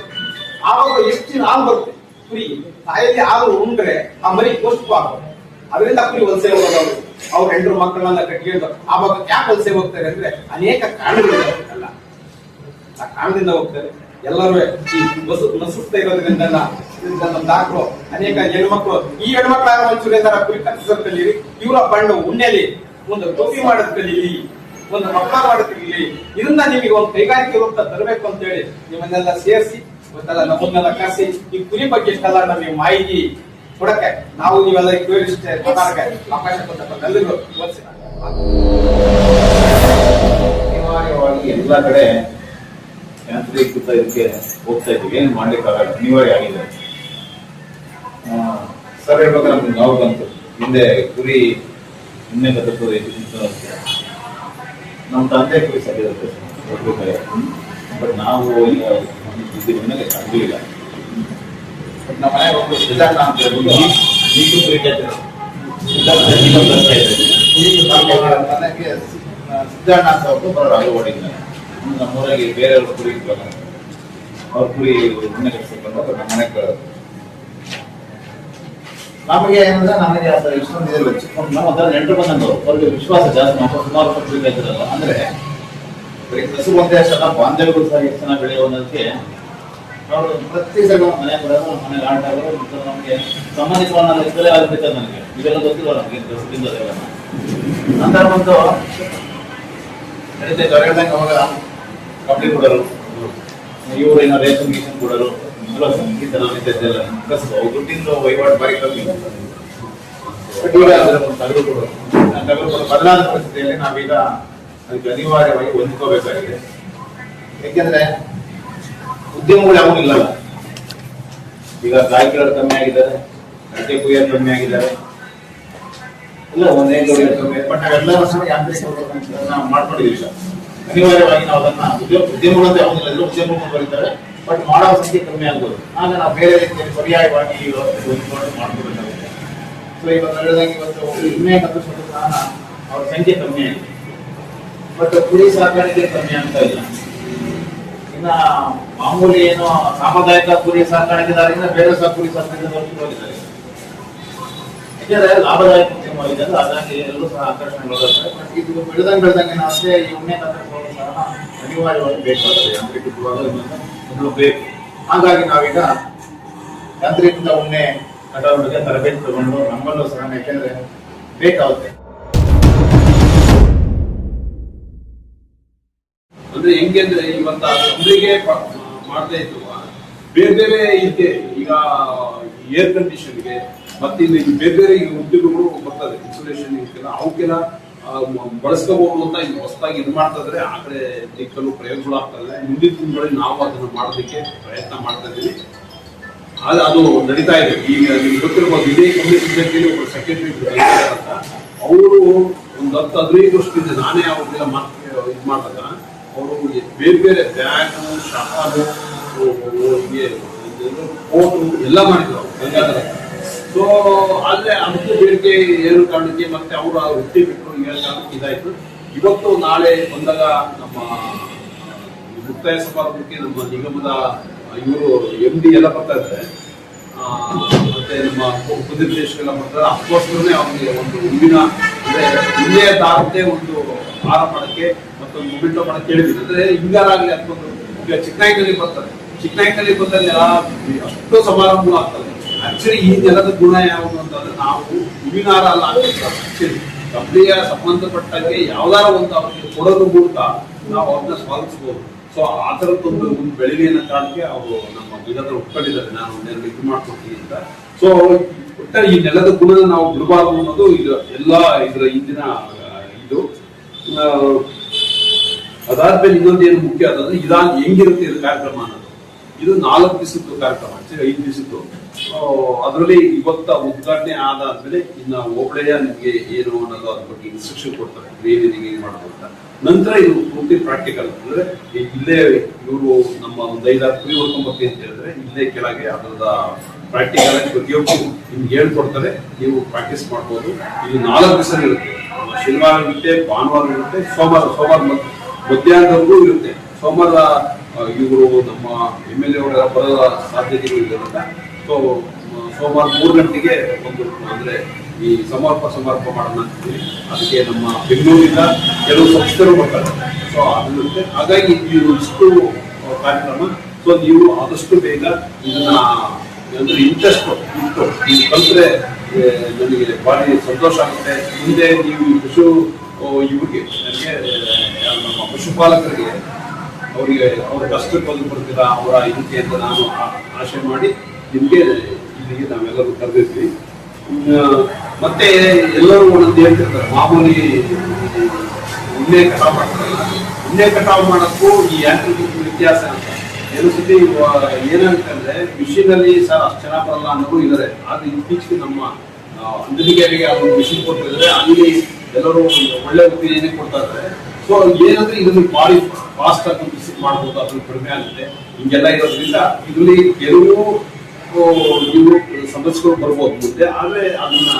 ಆವಾಗ ಎಷ್ಟು ಹಾಲು ಬರುತ್ತೆ ಕುರಿ. ತಾಯಲ್ಲಿ ಹಾಲು ಉಂಡ್ರೆ ಆ ಮರಿ ಪೌಷ್ಟಿಕವಾಗುತ್ತೆ. ಅದರಿಂದ ಕುರಿ ವಲಸೆ ಹೋಗೋದು, ಅವ್ರ ಹೆಂಡರು ಮಕ್ಕಳನ್ನ ಕಟ್ಕೊಂಡು ಆ ಭಾಗಕ್ಕೆ ಯಾಕೆ ವಲಸೆ ಹೋಗ್ತಾರೆ ಅಂದ್ರೆ ಅನೇಕ ಕಾರಣಗಳಿಂದ ಹೋಗ್ತಲ್ಲ. ಆ ಕಾರಣದಿಂದ ಹೋಗ್ತಾರೆ. ಎಲ್ಲರೂ ಈ ನಸುತ್ತಾ ಇರೋದ್ರಿಂದ ನಮ್ಮ ಡಾಕ್ಟ್ರು ಅನೇಕ ಹೆಣ್ಮಕ್ಳು, ಈ ಹೆಣ್ಮಕ್ಳು ಯಾರು ಒಂಚೂರು ಏನಾರ ಕುರಿ ಕಲಿಸೋದ್ ಕಲೀರಿ, ಇವರ ಬಣ್ಣ ಉಣ್ಣೆಲಿ ಒಂದು ಟೋಪಿ ಮಾಡೋದ್ ಕಲೀಲಿ, ಒಂದು ಮಕ್ಕಳ ಮಾಡೋದ್ ಕಲೀಲಿ. ಇದನ್ನ ನಿಮಗೆ ಒಂದು ಕೈಗಾರಿಕೆ ರೂಪ ತರಬೇಕು ಅಂತ ಹೇಳಿ ನಿಮ್ಮನ್ನೆಲ್ಲ ಸೇರಿಸಿ ಇವತ್ತೆಲ್ಲ ನಮ್ಮನ್ನೆಲ್ಲ ಕರೆಸಿ ಈ ಕುರಿ ಬಗ್ಗೆ ಇಷ್ಟೆಲ್ಲ ನಮಗೆ ಮಾಹಿತಿ ಕೊಡಕ್ಕೆ ನಾವು ನೀವೆಲ್ಲ ಟೂರಿಸ್ಟ್ ಮಾತಾಡಕ್ಕೆ ಅವಕಾಶ ಕೊಟ್ಟಂತ ಎಲ್ಲರಿಗೂ ಅನಿವಾರ್ಯವಾಗಿ ಎಲ್ಲ ಕಡೆ ಯಾಂತ್ರೀಕೃತ ಇದಕ್ಕೆ ಹೋಗ್ತಾ ಇದ್ದೀವಿ. ಏನು ಮಾಡ್ಲಿಕ್ಕಾಗಲ್ಲ, ಅನಿವಾರ್ಯ ಆಗಿದೆ. ಸರ್ ಹೇಳ್ಬೇಕಾದ್ರೆ ನಮ್ಗೆ ನಾವು ಬಂತು ಹಿಂದೆ ಕುರಿ ಇನ್ನೇ ಕತ್ತರಿಸೋದು ನಮ್ಮ ತಂದೆ ಕುರಿ ಸರಿಯಿರುತ್ತೆ ಬಟ್ ನಾವು ಈಗ ನನಗೆ ಆಗಲಿಲ್ಲ. ಬಟ್ ನಮ್ಮ ಮನೆಗೆ ಒಂದು ಸಿದ್ಧಾರ್ಥ ಅಂತ ಹೇಳ್ಬೋದು ಈಗಲೂ ಕುರಿ ನನಗೆ ಸಿದ್ಧಾರ್ಥ ಅಂತ ಒಬ್ಬರು ಬರೋರು ಅಳವಡಿದ್ದಾರೆ. ನಮ್ಮೂರಾಗಿ ಬೇರೆಯವ್ರ ಕುರಿ ಇದ್ವಲ್ಲ, ಅವ್ರ ಕುರಿ ಉಣ್ಣೆ ಕಟ್ಸ್ಕೊಂಡು ನಮ್ಮ ಮನೆಗೆ ನಮಗೆ ಏನಂದ್ರೆ ನನಗೆ ಇಷ್ಟೊಂದು ಇದೆಲ್ಲ ಚಿಕ್ಕ ನಾವು ಅದರ ನೆಂಟರು ಬಂದಂತವ್ರು ಅವ್ರಿಗೆ ವಿಶ್ವಾಸ ಜಾಸ್ತಿ. ನಾವು ಸುಮಾರು ಕುರಿ ಇದ್ರಲ್ಲ ಅಂದ್ರೆ ಬರೀ ಕಸು ಒಂದೇ ಅಷ್ಟಲ್ಲ, ಬಾಂಧವ್ಯಗಳು ಸಹ ಎಷ್ಟು ಚೆನ್ನಾಗಿ ಬೆಳೆಯೋದಕ್ಕೆ ಅವರು ಪ್ರತಿ ಸಲ ಮನೆ ಬರೋದು, ಮನೆಗೆ ಆಟ ಆಗೋದು, ನಮಗೆ ಸಂಬಂಧಿಕರನ್ನ ಇಷ್ಟಲೇ ಆಗ್ಬೇಕು. ನನಗೆ ಇದೆಲ್ಲ ಗೊತ್ತಿಲ್ಲ, ನಮಗೆ ಕಸದಿಂದ ನಂತರ ಬಂದು ನಡೀತೈತೆ. ಅವ್ರು ಹೇಳ್ದಂಗೆ ಅವಾಗ ಕಬಡ್ಡಿ ಕೊಡೋರು, ಇವರು ಏನೋ ರೇಷನ್ ಗೀಷನ್ ಕೊಡೋರು, ಈ ತರ ನಡೀತೈತೆಲ್ಲ ಕಸು. ಅವ್ರು ದುಡ್ಡಿಂದ ವಹಿವಾಟು ಬಾರಿ ಕಮ್ಮಿ. ತಗಲು ಕೊಡೋರು ಬದಲಾದ ಪರಿಸ್ಥಿತಿಯಲ್ಲಿ ನಾವೀಗ ಅದಕ್ಕೆ ಅನಿವಾರ್ಯವಾಗಿ ಹೊಂದ್ಕೋಬೇಕಾಗಿದೆ. ಯಾಕೆಂದ್ರೆ ಉದ್ಯಮಗಳು ಯಾವೂ ಇಲ್ಲಲ್ಲ. ಈಗ ಗಾಯ ಕೀಳೋರು ಕಮ್ಮಿ ಆಗಿದ್ದಾರೆ, ಅಡಿಕೆ ಕುಯ್ಯೋರು ಕಮ್ಮಿ ಆಗಿದ್ದಾರೆ, ಇಲ್ಲ ಒಂದೇ ಕಮ್ಮಿ. ಬಟ್ ನಾವೆಲ್ಲ ಸಹ ಯಾಂತ್ರಿಕ ನಾವು ಮಾಡ್ಕೊಂಡಿದ್ದೀವಿ. ಅನಿವಾರ್ಯವಾಗಿ ನಾವು ಅದನ್ನ ಉದ್ಯಮಗಳಂತ ಯಾವುದಿಲ್ಲ, ಎಲ್ಲ ಉದ್ಯಮಗಳು ಬರೀತಾರೆ. ಬಟ್ ಮಾಡೋ ಸಂಖ್ಯೆ ಕಮ್ಮಿ ಆಗ್ಬೋದು. ಆಗ ನಾವು ಬೇರೆ ರೀತಿಯಲ್ಲಿ ಪರ್ಯಾಯವಾಗಿ ಮಾಡ್ಕೋಬೇಕಾಗುತ್ತೆ. ಸೊ ಇವಾಗ ಹೇಳಿದಂಗೆ ಇವತ್ತು ಇನ್ನೇ ಕಲ್ಪಿಸೋದು ಸಹ ಅವ್ರ ಸಂಖ್ಯೆ ಕಮ್ಮಿ ಆಗಿದೆ. ಬಟ್ ಕುರಿ ಸಾಕಾಣಿಕೆ ಕಮ್ಮಿ ಆಗ್ತಾ ಇಲ್ಲ. ಇನ್ನ ಮಾಮೂಲಿ ಏನು ಸಾಂಪ್ರದಾಯಿಕ ಕುರಿ ಸಾಕಾಣಿಕೆದಾರರಿಂದ ಬೇರೆ ಸಹ ಕುರಿ ಸಾಕಾಣಿಕೆದಾರರು ಹೋಗಿದ್ದಾರೆ. ಯಾಕೆಂದ್ರೆ ಲಾಭದಾಯಕ ಉದ್ಯಮವಾಗಿದೆ ಅಂದ್ರೆ ಹಾಗಾಗಿ ಎಲ್ಲರೂ ಸಹ ಆಕರ್ಷಣೆ ಬರುತ್ತೆ. ಬಟ್ ಇದು ಬೆಳೆದಂಗೆ ನಾವು ಅಷ್ಟೇ ಈ ಉಣ್ಣೆ ಕತ್ತರಿಸೋದು ಸಹ ಅನಿವಾರ್ಯವಾಗಿ ಬೇಕಾಗ್ತದೆ. ಯಾಂತ್ರೀಕೃತವಾದ ಮೊದಲು ಬೇಕು. ಹಾಗಾಗಿ ನಾವೀಗ ಯಾಂತ್ರೀಕೃತ ಉಣ್ಣೆ ಕಟಾವು ಬಗ್ಗೆ ತರಬೇತಿ ತಗೊಂಡು ನಮ್ಮಲ್ಲೂ ಸಹ, ಯಾಕೆಂದ್ರೆ ಬೇಕಾಗುತ್ತೆ. ಅಂದ್ರೆ ಹೆಂಗೆ ಅಂದ್ರೆ ಇವತ್ತ ಒಬ್ಬರಿಗೆ ಮಾಡ್ತಾ ಇತ್ತು, ಬೇರೆ ಬೇರೆ ಇದೆ ಈಗ ಏರ್ ಕಂಡೀಷನ್ಗೆ ಮತ್ತೆ ಇಲ್ಲಿ ಬೇರೆ ಬೇರೆ ಉದ್ಯೋಗಗಳು ಬರ್ತದೆ, ಇನ್ಸುಲೇಷನ್ ಇದಕ್ಕೆಲ್ಲ ಅವಕ್ಕೆಲ್ಲ ಬಳಸ್ಕೋಬಹುದು ಅಂತ ಈಗ ಹೊಸದಾಗಿ ಇದು ಮಾಡ್ತಾ ಇದ್ರೆ ಆ ಕಡೆ ದಿಕ್ಕಲು ಪ್ರಯೋಗಗಳು ಆಗ್ತದೆ. ಮುಂದಿನ ದಿನಗಳಲ್ಲಿ ನಾವು ಅದನ್ನು ಮಾಡೋದಕ್ಕೆ ಪ್ರಯತ್ನ ಮಾಡ್ತಾ ಇದ್ದೀವಿ. ಅದು ನಡೀತಾ ಇದೆ. ಈಗ ನಿಮ್ಗೆ ಗೊತ್ತಿರ್ಬೋದು, ಇದೇ ಕಮ್ಯುನಿಟಿ ಒಬ್ಬರು ಸೆಕ್ರೆಟರಿ ಅಂತ, ಅವರು ಒಂದು 10-15 ವರ್ಷದಿಂದ ನಾನೇ ಅವ್ರಿಗೆಲ್ಲ ಇದು ಮಾಡಿದಾಗ ಅವರು ಬೇರೆ ಬೇರೆ ಬ್ಯಾಗು, ಶಾಲು, ಕೋಟು ಎಲ್ಲ ಮಾಡಿದ್ರು ಅವರು ಗಂಗಾಧರ. ಸೊ ಅಲ್ಲೇ ಅದಕ್ಕೆ ಬೇಡಿಕೆ ಏನು ಕಾರಣಕ್ಕೆ ಮತ್ತೆ ಅವರ ವೃತ್ತಿ ಬಿಟ್ಟರು, ಕಾರಣಕ್ಕೆ ಇದಾಯ್ತು. ಇವತ್ತು ನಾಳೆ ಬಂದಾಗ ನಮ್ಮ ಮುಕ್ತಾಯ ಸಮಾರಂಭಕ್ಕೆ ನಮ್ಮ ನಿಗಮದ ಇವರು MD ಎಲ್ಲ ಬರ್ತಾ ಇದ್ದಾರೆ, ಮತ್ತೆ ನಮ್ಮ ಉಪನಿರ್ದೇಶಕರೆಲ್ಲ ಬರ್ತಾರೆ. ಅದಕ್ಕೋಸ್ಕರನೇ ಅವ್ರಿಗೆ ಒಂದು ಹೂವಿನ ಅಂದ್ರೆ ಇಲ್ಲೇ ದಾರತೆ ಒಂದು ಹಾರ ಮಾಡಕ್ಕೆ ಮತ್ತೊಂದು ಮೊಮೆಂಟೋ ಮಾಡಕ್ಕೆ ಹೇಳಿದ್ರು. ಅಂದ್ರೆ ಹಿಂಗಾರ ಆಗ್ಲಿ ಅದಕ್ಕೊಂದು ಈಗ ಚಿಕ್ಕನಾಯ್ಕಲ್ಲಿ ಬರ್ತಾರೆ, ಚಿಕ್ಕನಾಯ್ಕಲ್ಲಿ ಬಂದಲ್ಲಿ ಅಷ್ಟು ಸಮಾರಂಭ ಆಗ್ತದೆ. ಆಕ್ಚುಲಿ ಈ ನೆಲದ ಗುಣ ಯಾವುದು ಅಂತಂದ್ರೆ ನಾವು ಹೂವಿನ ಹಾರ ಅಲ್ಲ ಆಕ್ಚುಲಿ ಕಂಪ್ನಿಯ ಸಂಬಂಧಪಟ್ಟಂಗೆ ಯಾವ್ದಾರ ಒಂದು ಅವ್ರಿಗೆ ಕೊಡೋದು ಮೂಲಕ ನಾವು ಅವ್ರನ್ನ ಸ್ವಾಗತಿಸಬಹುದು. ಸೊ ಆ ತರದೊಂದು ಬೆಳಿಗ್ಗೆ ಅನ್ನೋ ಕಾರಣಕ್ಕೆ ಅವರು ನಮ್ಮ ಗಿಡದಲ್ಲಿ ಒಪ್ಕೊಂಡಿದ್ದಾರೆ, ನಾನು ನೆಲ ಇದು ಮಾಡ್ಕೊಡ್ತೀನಿ ಅಂತ. ಸೊ ಒಟ್ಟಾರೆ ಈ ನೆಲದ ಗುಣ ನಾವು ಬಿಡಬಾರ್ದು ಅನ್ನೋದು ಇದು ಎಲ್ಲ ಇದರ ಹಿಂದಿನ ಇದು. ಅದಾದ್ಮೇಲೆ ಇನ್ನೊಂದು ಏನು ಮುಖ್ಯ ಅಂತಂದ್ರೆ ಹೆಂಗಿರುತ್ತೆ ಇದು ಕಾರ್ಯಕ್ರಮ ಅನ್ನೋದು. ಇದು 4 ದಿವಸದ್ದು ಕಾರ್ಯಕ್ರಮ, 5 ದಿವಸದ್ದು. ಅದರಲ್ಲಿ ಇವತ್ತ ಉದ್ಘಾಟನೆ ಆದಾದ್ಮೇಲೆ ಇನ್ನು ಹೋಬಳಿಯ ನಿಮಗೆ ಏನು ಅನ್ನೋದು ಅದ್ರ ಬಗ್ಗೆ ಇನ್ಸ್ಟ್ರಕ್ಷನ್ ಕೊಡ್ತಾರೆ, ಏನೇನಿಗೆ ಮಾಡ್ಬೋದು ಅಂತ. ನಂತರ ಇದು ಪೂರ್ತಿ ಪ್ರಾಕ್ಟಿಕಲ್ ಅಂದ್ರೆ ಇಲ್ಲೇ ಇವರು ನಮ್ಮ ಒಂದು 5-6 ಕುರಿ ಹೊಡ್ಕೊಂಬರ್ತೀನಿ ಅಂತ ಹೇಳಿದ್ರೆ ಇಲ್ಲೇ ಕೆಳಗೆ ಅದರದ ಪ್ರಾಕ್ಟಿಕಲ್ ಆಗಿ ಪ್ರತಿಯೊಬ್ಬರು ನಿಮ್ಗೆ ಹೇಳ್ಕೊಡ್ತಾರೆ, ನೀವು ಪ್ರಾಕ್ಟೀಸ್ ಮಾಡ್ಬೋದು. ಇದು 4 ದಿವಸ ಇರುತ್ತೆ. ಶನಿವಾರ ಇರುತ್ತೆ, ಭಾನುವಾರ ಇರುತ್ತೆ, ಸೋಮವಾರ ಮಧ್ಯಾಹ್ನದವರೆಗೂ ಇರುತ್ತೆ. ಸೋಮವಾರ ಇವರು ನಮ್ಮ MLA ಅವರೆಲ್ಲ ಬರೋ ಸಾಧ್ಯತೆಗಳು ಇರೋದ್ರಿಂದ ಸೊ ಸೋಮವಾರ 3 ಗಂಟೆಗೆ ಒಂದು ಅಂದ್ರೆ ಈ ಸಮಾರೋಪ ಮಾಡೋಣ ಅಂತೀವಿ. ಅದಕ್ಕೆ ನಮ್ಮ ಬೆಂಗಳೂರಿಂದ ಕೆಲವು ಸಂಸ್ಥೆಗಳು ಬರ್ತಾರೆ. ಸೊ ಅದಿರುತ್ತೆ. ಹಾಗಾಗಿ ನೀವು ಇಷ್ಟು ಕಾರ್ಯಕ್ರಮ, ಸೊ ನೀವು ಆದಷ್ಟು ಬೇಗ ಇದನ್ನ ಅಂದ್ರೆ ಇಂಟ್ರೆಸ್ಟ್ ಇಟ್ಟು ನೀವು ಕಲ್ತ್ರೆ ನನಗೆ ಭಾರಿ ಸಂತೋಷ ಆಗುತ್ತೆ. ಮುಂದೆ ನೀವು ಪಶು ಇವ್ರಿಗೆ ನಮ್ಮ ಪಶುಪಾಲಕರಿಗೆ ಅವರಿಗೆ ಅವ್ರ ಕಷ್ಟಕ್ಕೆ ಬಂದು ಬರ್ತೀರ ಅವರ ಇದಕ್ಕೆ ಅಂತ ನಾನು ಆಶೆ ಮಾಡಿ ನಿಮಗೆ ಇಲ್ಲಿಗೆ ನಾವೆಲ್ಲರೂ ಕರೆದಿದ್ವಿ. ಮತ್ತೆ ಎಲ್ಲರೂ ಒಂದೊಂದು ಹೇಳ್ತಿರ್ತಾರೆ, ಮಾಮೂಲಿ ಉಣ್ಣೆ ಕಟಾವು ಮಾಡ್ತಾರಲ್ಲ, ಉಣ್ಣೆ ಕಟಾವು ಮಾಡೋಕ್ಕೂ ಈ ಯಾಂತ್ರಿಕ ವ್ಯತ್ಯಾಸ ಅಂತ ಸತಿ ಏನಾಗುತ್ತೆ ಮಿಷಿನ್ ಅಲ್ಲಿ ಸರ್ ಅಷ್ಟು ಚೆನ್ನಾಗಿ ಬರಲ್ಲ ಅನ್ನೋರು ಇದ್ದಾರೆ. ಆದ್ರೆ ಇತ್ತೀಚೆಗೆ ನಮ್ಮ ಅಂಜನಿಗೆರೆಗೆ ಅದೊಂದು ಮಿಷಿನ್ ಕೊಟ್ಟಿದ್ದಾರೆ, ಅಲ್ಲಿ ಎಲ್ಲರೂ ಒಳ್ಳೆ ಒಪಿನಿಯನ್ ಕೊಡ್ತಾ ಇದ್ದಾರೆ. ಸೊ ಏನಂದ್ರೆ ಇದನ್ನು ಭಾರಿ ಫಾಸ್ಟ್ ಆಗಿ ವಿಸಿಟ್ ಮಾಡ್ಬೋದು, ಅದ್ರ ಕಡಿಮೆ ಆಗುತ್ತೆ. ಹಿಂಗೆಲ್ಲ ಇರೋದ್ರಿಂದ ಇದರಲ್ಲಿ ಕೆಲವು ನೀವು ಸಮಸ್ಯೆಗಳು ಬರ್ಬೋದು ಮುಂದೆ, ಆದ್ರೆ ಅದನ್ನ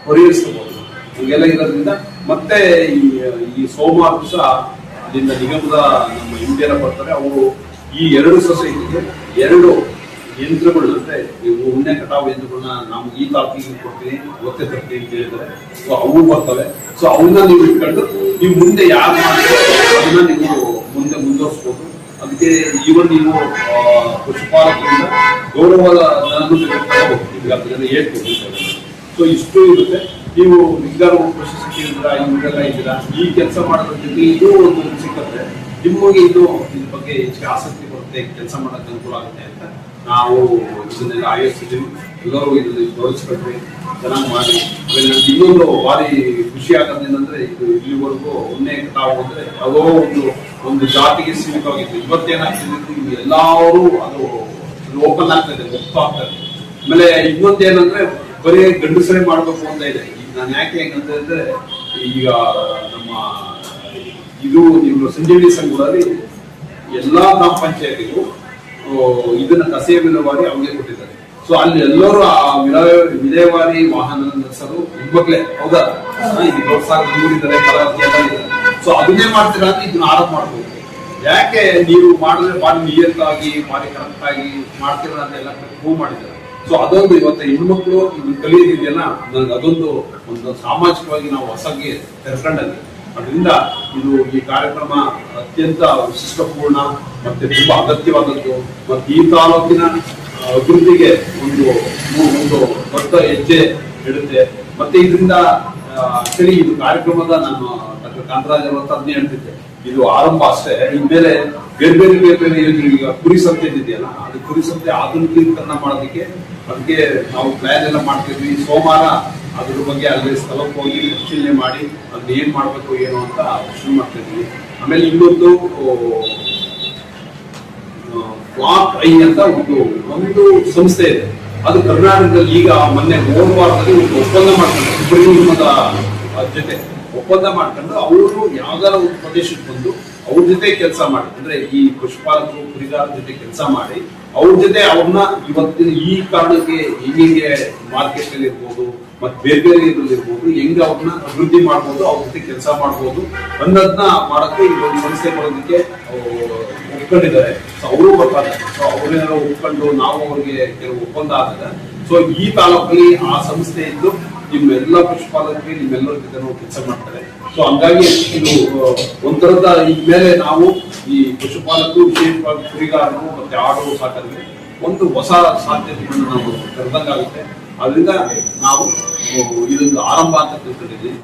ಪರಿಹರಿಸಬಹುದು ಹಿಂಗೆಲ್ಲ ಇರೋದ್ರಿಂದ. ಮತ್ತೆ ಈ ಸೋಮವಾರ ದಿವಸ ಅಲ್ಲಿಂದ ನಿಗಮದ ನಮ್ಮ ಇಂಡಿಯಾ ಬರ್ತಾರೆ. ಅವರು ಈ 2 ಸೊಸೈಟಿಗೆ 2 ಯಂತ್ರಗಳು ಅಂದ್ರೆ ಉಣ್ಣೆ ಕಟಾವು ಯಂತ್ರಗಳನ್ನ ನಾವು ಈ ತಾಲೂಕಿಗೆ ಕೊಡ್ತೀವಿ, ಒತ್ತೆ ತರ್ತೀವಿ ಅಂತ ಹೇಳಿದ್ರೆ ಸೊ ಅವು ಬರ್ತವೆ. ಸೊ ಅವನ್ನ ನೀವು ಇಟ್ಕೊಂಡು ನೀವು ಮುಂದೆ ಯಾರು ಮಾಡ್ತೀರೋ ಅದನ್ನ ನೀವು ಮುಂದುವರಿಸ್ಬೋದು. ಅದಕ್ಕೆ ಈವನ್ ನೀವು ಪಶುಪಾಲಕರಿಂದ ಗೌರವದ ಹೇಳ್ತೀವಿ. ಸೊ ಇಷ್ಟು ಇರುತ್ತೆ. ನೀವು ವಿಜ್ಞಾನ ಕೃಷಿ ಸಿಕ್ಕಿದ್ರ ಇವೆಲ್ಲ ಇದ್ದೀರಾ, ಈ ಕೆಲಸ ಮಾಡೋದ್ರ ಜೊತೆ ಇದು ಒಂದು ಸಿಕ್ಕತ್ತೆ ನಿಮಗೆ, ಇದ್ರ ಬಗ್ಗೆ ಹೆಚ್ಚಿಗೆ ಆಸಕ್ತಿ ಬರುತ್ತೆ, ಕೆಲಸ ಮಾಡೋಕೆ ಅನುಕೂಲ ಆಗುತ್ತೆ ಅಂತ ನಾವು ಇದನ್ನೆಲ್ಲ ಆಯೋಜಿಸಿದ್ದೀವಿ. ಎಲ್ಲರೂ ಇದನ್ನ ತೋರಿಸ್ಕೊಟ್ರಿ, ಚೆನ್ನಾಗಿ ಮಾಡಿ. ಆಮೇಲೆ ನಮ್ಗೆ ಇನ್ನೊಂದು ಭಾರಿ ಖುಷಿ ಆಗೋದೇನಂದ್ರೆ ಇದು ಇಲ್ಲಿವರೆಗೂ ಉಣ್ಣೆ ಕಟಾವು ಅಂದ್ರೆ ಅದೋ ಒಂದು ಜಾತಿಗೆ ಸೀಮಿತವಾಗಿತ್ತು. ಇವತ್ತೇನಾಗ್ತಿದ್ದು ಎಲ್ಲರೂ ಅದು ಓಪನ್ ಆಗ್ತದೆ, ಮುಕ್ತ ಆಗ್ತದೆ. ಆಮೇಲೆ ಇನ್ನೊಂದೇನಂದ್ರೆ ಬರೀ ಗಂಡಸರೇ ಮಾಡ್ಬೇಕು ಅಂತ ಇದೆ. ಈಗ ನಾನು ಯಾಕೆ ಹೆಂಗಂತ ಹೇಳಿದ್ರೆ ಈಗ ನಮ್ಮ ಇದು ನೀವು ಸಂಜೀವಿನಿ ಸಂಘದಲ್ಲಿ ಎಲ್ಲಾ ಗ್ರಾಮ ಪಂಚಾಯತಿಗೂ ಇದನ್ನ ಕಸೆಯ ವಿಲೇವಾರಿ ಅವ್ರಿಗೆ ಕೊಟ್ಟಿದ್ದಾರೆ. ಸೊ ಅಲ್ಲಿ ಎಲ್ಲರೂ ಆ ವಿಲೇವಾರಿ ವಾಹನ ನಡೆಸಲು ಹೆಣ್ಮಕ್ಳೇ, ಹೌದಾ, ಇದು ಊರಿದ್ದಾರೆ, ಸೊ ಅದನ್ನೇ ಮಾಡ್ತೀರಾ ಅಂತ ಇದನ್ನ ಆರಂಭ ಮಾಡ್ಬೋದು. ಯಾಕೆ ನೀವು ಮಾಡಿದ್ರೆ ಭಾರಿ ನಿಯತ್ತಾಗಿ ಭಾರಿ ಕರೆಕ್ಟ್ ಆಗಿ ಮಾಡ್ತೀರಾ ಅಂತ ಎಲ್ಲ ಪ್ರೂವ್ ಮಾಡಿದ್ದಾರೆ. ಸೊ ಅದೊಂದು ಇವತ್ತು ಹೆಣ್ಮಕ್ಳು ಇದು ಕಲಿಯೋದಿದೆಯಲ್ಲ, ಅದೊಂದು ಒಂದು ಸಾಮಾಜಿಕವಾಗಿ ನಾವು ಹೊಸಗೆ ತೆರ್ಕೊಂಡಲ್ಲಿ ಅದರಿಂದ ಇದು ಈ ಕಾರ್ಯಕ್ರಮ ಅತ್ಯಂತ ವಿಶಿಷ್ಟಪೂರ್ಣ ಮತ್ತೆ ತುಂಬಾ ಅಗತ್ಯವಾದದ್ದು ಮತ್ತು ಈ ತಾಲೂಕಿನ ಅಭಿವೃದ್ಧಿಗೆ ಒಂದು ದೊಡ್ಡ ಹೆಜ್ಜೆ ಇಡುತ್ತೆ. ಮತ್ತೆ ಇದರಿಂದ ಆಕ್ಚುಲಿ ಇದು ಕಾರ್ಯಕ್ರಮದ ನಾನು ಡಾಕ್ಟರ್ ಕಾಂತರಾಜ್ ಅವರ ಅದನ್ನೇ ಹೇಳ್ತಿದ್ದೆ, ಇದು ಆರಂಭ ಅಷ್ಟೇ. ಇನ್ಮೇಲೆ ಬೇರೆ ಬೇರೆ ಈಗ ಕುರಿ ಸಂತೆ ಇದೆಯಲ್ಲ, ಅದು ಕುರಿ ಸಂತೆ ಆಧುನಿಕೀಕರಣ ಮಾಡೋದಕ್ಕೆ ಅದಕ್ಕೆ ನಾವು ಪ್ಲಾನ್ ಎಲ್ಲ ಮಾಡ್ತಿದ್ವಿ. ಸೋಮವಾರ ಅದ್ರ ಬಗ್ಗೆ ಅಲ್ಲಿ ಸ್ಥಳಕ್ಕೆ ಹೋಗಿ ಪರಿಶೀಲನೆ ಮಾಡಿ ಅದನ್ನ ಏನ್ ಮಾಡ್ಬೇಕು ಏನು ಅಂತ ಶುರು ಮಾಡ್ತಿದ್ವಿ. ಆಮೇಲೆ ಇನ್ನೊಂದು ಫ್ಲಾಕ್ ಐ ಅಂತ ಒಂದು ಸಂಸ್ಥೆ ಇದೆ, ಅದು ಕರ್ನಾಟಕದಲ್ಲಿ ಈಗ ಮೊನ್ನೆ ಮೋರ್ವಾರದಲ್ಲಿ ಒಂದು ಒಪ್ಪಂದ ಮಾಡ್ಕೊಂಡು ಸುಬ್ರಹ್ಮಣ್ಯದ ಜೊತೆ ಒಪ್ಪಂದ ಮಾಡ್ಕೊಂಡು ಅವರು ಯಾವ್ದಾರ ಒಂದು ಪ್ರದೇಶಕ್ಕೆ ಬಂದು ಅವ್ರ ಜೊತೆ ಕೆಲಸ ಮಾಡಿ, ಅಂದ್ರೆ ಈ ಪಶುಪಾಲಕರು ಕುರಿಗಾರರ ಜೊತೆ ಕೆಲಸ ಮಾಡಿ ಅವ್ರ ಜೊತೆ ಅವ್ರನ್ನ ಇವತ್ತಿನ ಈ ಕಾರಣಕ್ಕೆ ಹೆಂಗೆ ಮಾರ್ಕೆಟ್ ಅಲ್ಲಿ ಇರ್ಬೋದು ಮತ್ತೆ ಬೇರೆ ಇದ್ರಲ್ಲಿ ಇರ್ಬೋದು, ಹೆಂಗೆ ಅವ್ರನ್ನ ಅಭಿವೃದ್ಧಿ ಮಾಡ್ಬೋದು, ಅವ್ರ ಜೊತೆ ಕೆಲಸ ಮಾಡ್ಬೋದು ಅನ್ನೋದನ್ನ ಮಾಡಕ್ಕೆ ಈ ಒಂದು ಸಂಸ್ಥೆ ಬರೋದಕ್ಕೆ ಒಪ್ಕೊಂಡಿದ್ದಾರೆ. ಸೊ ಅವರು ಬರ್ತಾರೆ. ಸೊ ಅವ್ರನ್ನೆಲ್ಲ ಒಪ್ಕೊಂಡು ನಾವು ಅವ್ರಿಗೆ ಕೆಲವು ಒಪ್ಪಂದ ಆದಾಗ ಸೊ ಈ ತಾಲೂಕಲ್ಲಿ ಆ ಸಂಸ್ಥೆ ಇದ್ದು ನಿಮ್ಮೆಲ್ಲ ಪಶುಪಾಲಕರಿಗೆ ನಿಮ್ಮೆಲ್ಲರ ಜೊತೆ ನಾವು ಕೆಲಸ ಮಾಡ್ತಾರೆ. ಸೊ ಹಂಗಾಗಿ ಇದು ಒಂಥರದ ಈ ಮೇಲೆ ನಾವು ಈ ಪಶುಪಾಲಕರು ವಿಶೇಷವಾಗಿ ಕುರಿಗಾರರು ಮತ್ತೆ ಆಡು ಸಾಕರಿಗೆ ಒಂದು ಹೊಸ ಸಾಧ್ಯತೆಗಳನ್ನು ನಾವು ತೆರೆದಂಗಾಗುತ್ತೆ. ಅದರಿಂದ ನಾವು ಇದೊಂದು ಆರಂಭ ಅಂತ ತಿಳ್ಕೊಂಡಿದ್ದೀವಿ.